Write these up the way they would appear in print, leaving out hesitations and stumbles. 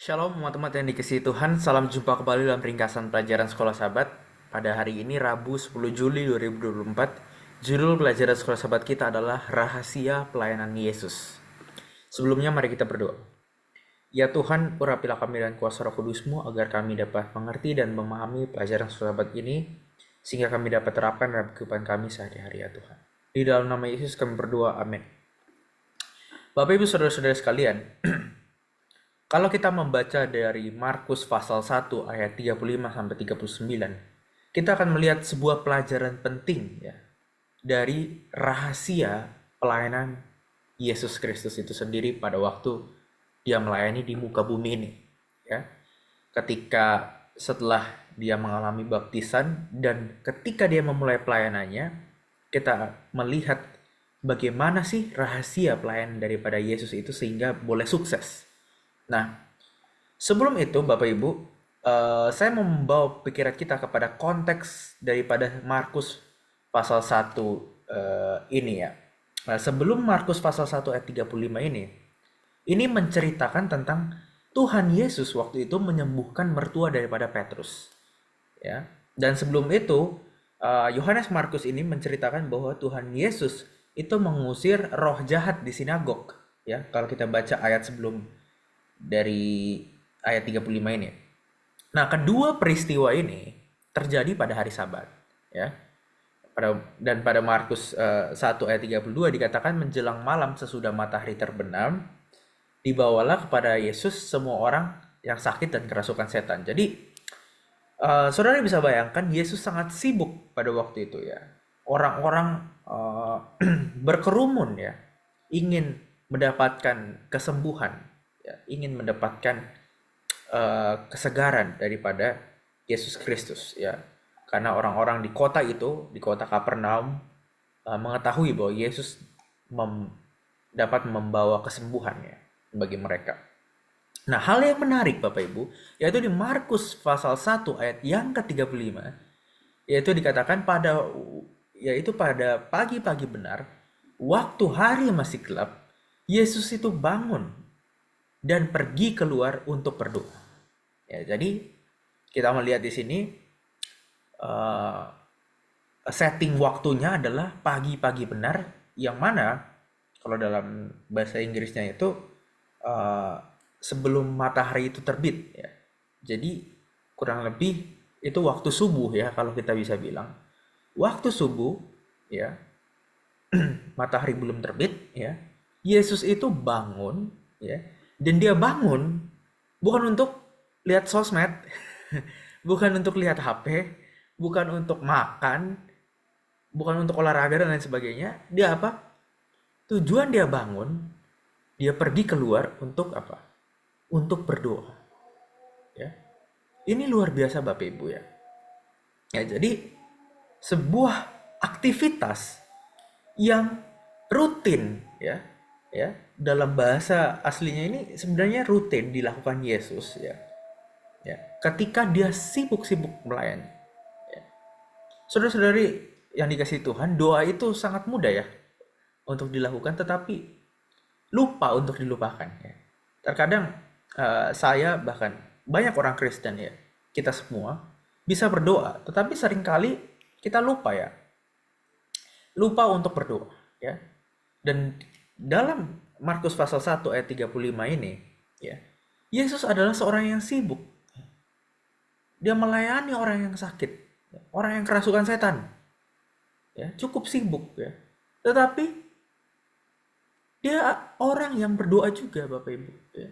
Shalom teman-teman yang dikasihi Tuhan, salam jumpa kembali dalam ringkasan pelajaran Sekolah Sahabat. Pada hari ini Rabu 10 Juli 2024, judul pelajaran Sekolah Sahabat kita adalah Rahasia Pelayanan Yesus. Sebelumnya mari kita berdoa. Ya Tuhan, urapilah kami dengan kuasa Roh Kudus-Mu agar kami dapat mengerti dan memahami pelajaran Sekolah Sahabat ini, sehingga kami dapat terapkan dalam kehidupan kami sehari-hari ya Tuhan. Di dalam nama Yesus kami berdoa, amin. Bapak Ibu Saudara-saudara sekalian, kalau kita membaca dari Markus pasal 1 ayat 35 sampai 39, kita akan melihat sebuah pelajaran penting ya dari rahasia pelayanan Yesus Kristus itu sendiri pada waktu dia melayani di muka bumi ini ya. Ketika setelah dia mengalami baptisan dan ketika dia memulai pelayanannya, kita melihat bagaimana sih rahasia pelayanan daripada Yesus itu sehingga boleh sukses. Nah, sebelum itu Bapak Ibu, saya mau membawa pikiran kita kepada konteks daripada Markus pasal 1 ini ya. Nah, sebelum Markus pasal 1 ayat 35 ini menceritakan tentang Tuhan Yesus waktu itu menyembuhkan mertua daripada Petrus. Ya. Dan sebelum itu, Yohanes Markus ini menceritakan bahwa Tuhan Yesus itu mengusir roh jahat di sinagog. Ya, kalau kita baca ayat sebelum dari ayat 35 ini. Nah, kedua peristiwa ini terjadi pada hari Sabat, ya. Dan pada Markus 1 ayat 32 dikatakan menjelang malam sesudah matahari terbenam, dibawalah kepada Yesus semua orang yang sakit dan kerasukan setan. Jadi, saudara bisa bayangkan Yesus sangat sibuk pada waktu itu ya. Orang-orang berkerumun ya, ingin mendapatkan kesembuhan, ya, ingin mendapatkan kesegaran daripada Yesus Kristus ya. Karena orang-orang di kota itu, di kota Kapernaum mengetahui bahwa Yesus dapat membawa kesembuhannya bagi mereka. Nah, hal yang menarik Bapak Ibu, yaitu di Markus pasal 1 ayat yang ke-35, yaitu dikatakan yaitu pada pagi-pagi benar, waktu hari masih gelap, Yesus itu bangun dan pergi keluar untuk berdoa. Ya, jadi kita melihat di sini uh, setting waktunya adalah pagi-pagi benar, yang mana kalau dalam bahasa Inggrisnya itu uh, sebelum matahari itu terbit ya. Jadi kurang lebih itu waktu subuh ya kalau kita bisa bilang. Waktu subuh ya, matahari belum terbit ya. Yesus itu bangun ya, dan dia bangun bukan untuk lihat sosmed, bukan untuk lihat HP, bukan untuk makan, bukan untuk olahraga dan lain sebagainya. Dia apa? Tujuan dia bangun, dia pergi keluar untuk apa? Untuk berdoa. Ya. Ini luar biasa Bapak Ibu ya. Ya, jadi sebuah aktivitas yang rutin ya. Ya, dalam bahasa aslinya ini sebenarnya rutin dilakukan Yesus ya. Ya, ketika dia sibuk-sibuk melayani. Ya. Saudara-saudari yang dikasihi Tuhan, doa itu sangat mudah ya untuk dilakukan, tetapi lupa untuk dilupakan. Ya. Terkadang saya bahkan banyak orang Kristen ya, kita semua bisa berdoa, tetapi seringkali kita lupa ya, lupa untuk berdoa. Ya. Dan dalam Markus pasal 1 ayat 35 ini, ya, Yesus adalah seorang yang sibuk. Dia melayani orang yang sakit, orang yang kerasukan setan. Ya, cukup sibuk ya. Tetapi dia orang yang berdoa juga Bapak Ibu. Ya.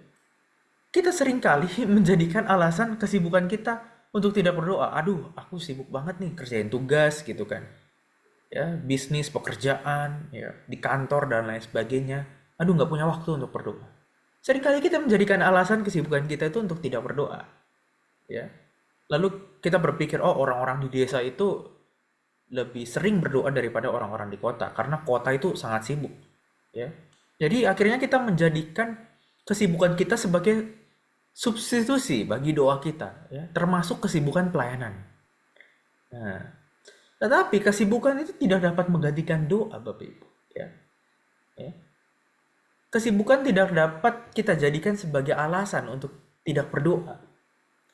Kita seringkali menjadikan alasan kesibukan kita untuk tidak berdoa. Aduh, aku sibuk banget nih kerjain tugas gitu kan. Ya, bisnis, pekerjaan, ya, di kantor dan lain sebagainya. Aduh, nggak punya waktu untuk berdoa. Seringkali kita menjadikan alasan kesibukan kita itu untuk tidak berdoa. Ya. Lalu kita berpikir, oh orang-orang di desa itu lebih sering berdoa daripada orang-orang di kota karena kota itu sangat sibuk ya. Jadi akhirnya kita menjadikan kesibukan kita sebagai substitusi bagi doa kita ya, termasuk kesibukan pelayanan. Nah, tetapi kesibukan itu tidak dapat menggantikan doa Bapak Ibu ya. Ya. Kesibukan tidak dapat kita jadikan sebagai alasan untuk tidak berdoa.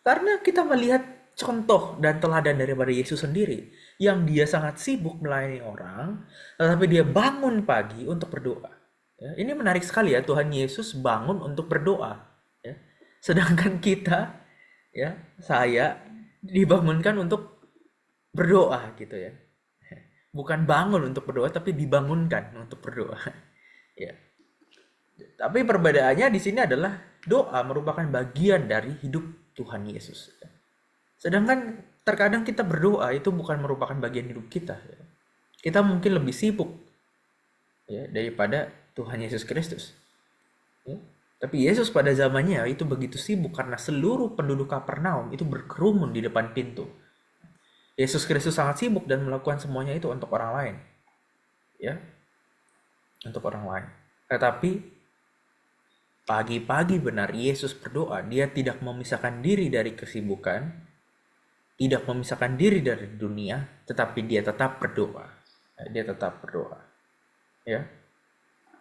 Karena kita melihat contoh dan teladan daripada Yesus sendiri, yang dia sangat sibuk melayani orang, tetapi dia bangun pagi untuk berdoa. Ya, ini menarik sekali ya, Tuhan Yesus bangun untuk berdoa. Ya. Sedangkan kita, ya, saya dibangunkan untuk berdoa gitu ya. Bukan bangun untuk berdoa, tapi dibangunkan untuk berdoa. Ya. Tapi perbedaannya di sini adalah doa merupakan bagian dari hidup Tuhan Yesus. Sedangkan terkadang kita berdoa itu bukan merupakan bagian hidup kita. Kita mungkin lebih sibuk ya daripada Tuhan Yesus Kristus. Ya. Tapi Yesus pada zamannya itu begitu sibuk karena seluruh penduduk Kapernaum itu berkerumun di depan pintu. Yesus Kristus sangat sibuk dan melakukan semuanya itu untuk orang lain. Ya, untuk orang lain. Tetapi pagi-pagi benar Yesus berdoa, dia tidak memisahkan diri dari kesibukan, tidak memisahkan diri dari dunia, tetapi dia tetap berdoa. Dia tetap berdoa. Ya.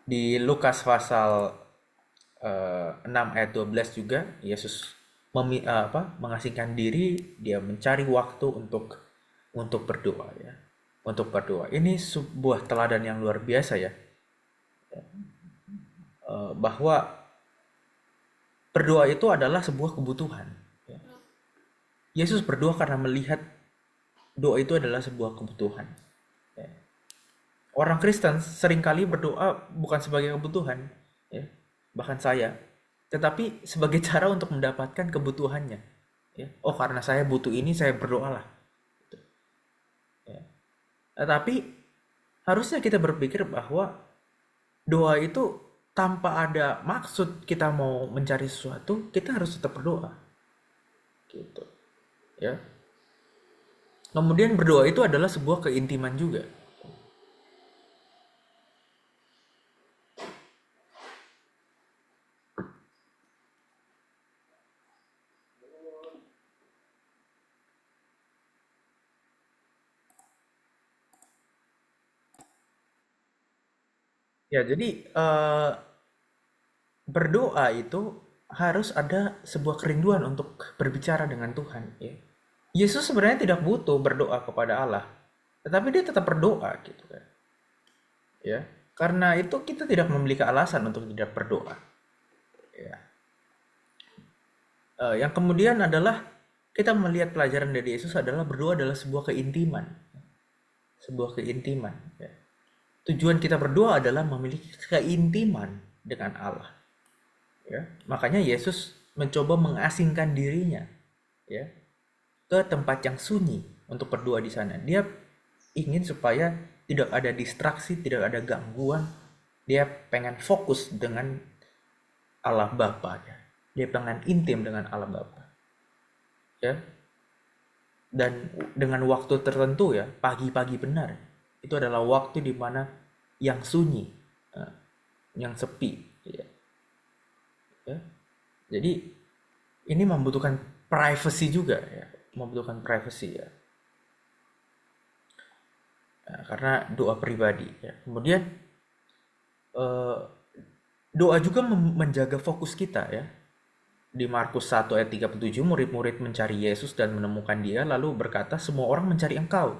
Di Lukas pasal 6 ayat 12 juga Yesus mengasingkan diri, dia mencari waktu untuk berdoa ya. Untuk berdoa. Ini sebuah teladan yang luar biasa ya. Bahwa berdoa itu adalah sebuah kebutuhan. Yesus berdoa karena melihat doa itu adalah sebuah kebutuhan. Orang Kristen seringkali berdoa bukan sebagai kebutuhan, ya, bahkan saya, tetapi sebagai cara untuk mendapatkan kebutuhannya. Ya. Oh, karena saya butuh ini, saya berdoalah. Ya. Tetapi harusnya kita berpikir bahwa doa itu tanpa ada maksud kita mau mencari sesuatu, kita harus tetap berdoa. Gitu. Ya. Kemudian berdoa itu adalah sebuah keintiman juga. Ya, jadi berdoa itu harus ada sebuah kerinduan untuk berbicara dengan Tuhan. Ya. Yesus sebenarnya tidak butuh berdoa kepada Allah, tetapi dia tetap berdoa gitu kan. Ya, karena itu kita tidak memiliki alasan untuk tidak berdoa. Ya. Yang kemudian adalah kita melihat pelajaran dari Yesus adalah berdoa adalah sebuah keintiman, sebuah keintiman. Ya. Tujuan kita berdoa adalah memiliki keintiman dengan Allah. Ya, makanya Yesus mencoba mengasingkan dirinya, ya, ke tempat yang sunyi untuk berdoa di sana. Dia ingin supaya tidak ada distraksi, tidak ada gangguan. Dia pengen fokus dengan Allah Bapa, ya. Dia pengen intim dengan Allah Bapa, ya. Dan dengan waktu tertentu ya, pagi-pagi benar. Itu adalah waktu di mana yang sunyi, yang sepi, ya. Ya. Jadi ini membutuhkan privacy juga ya, membutuhkan privacy ya. Nah, karena doa pribadi ya. Kemudian doa juga menjaga fokus kita ya. Di Markus 1 ayat 37 murid-murid mencari Yesus dan menemukan dia lalu berkata semua orang mencari engkau.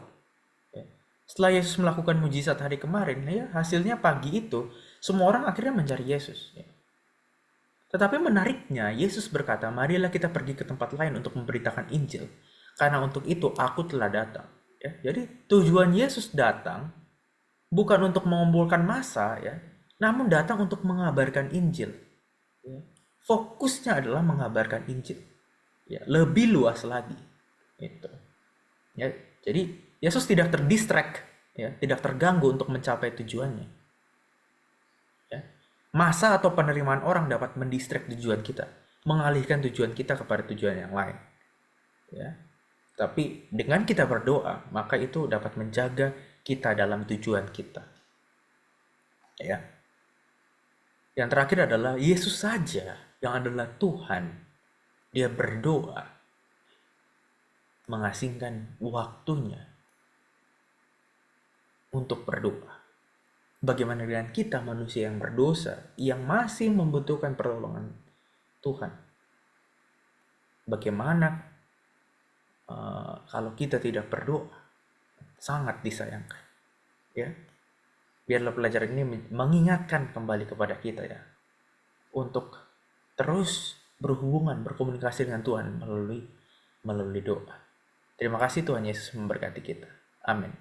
Ya. Setelah Yesus melakukan mujizat hari kemarin ya, hasilnya pagi itu semua orang akhirnya mencari Yesus ya. Tetapi menariknya, Yesus berkata, marilah kita pergi ke tempat lain untuk memberitakan Injil. Karena untuk itu aku telah datang. Ya, jadi tujuan Yesus datang bukan untuk mengumpulkan massa, ya, namun datang untuk mengabarkan Injil. Ya. Fokusnya adalah mengabarkan Injil. Ya, lebih luas lagi. Itu. Ya, jadi Yesus tidak terdistract, ya, tidak terganggu untuk mencapai tujuannya. Ya. Masa atau penerimaan orang dapat mendistract tujuan kita, mengalihkan tujuan kita kepada tujuan yang lain. Ya. Tapi dengan kita berdoa, maka itu dapat menjaga kita dalam tujuan kita. Ya. Yang terakhir adalah Yesus saja yang adalah Tuhan. Dia berdoa, mengasingkan waktunya untuk berdoa. Bagaimana dengan kita manusia yang berdosa, yang masih membutuhkan pertolongan Tuhan? bagaimana kalau kita tidak berdoa? Sangat disayangkan. Ya, biarlah pelajaran ini mengingatkan kembali kepada kita ya, untuk terus berhubungan, berkomunikasi dengan Tuhan melalui doa. Terima kasih, Tuhan Yesus memberkati kita. Amin.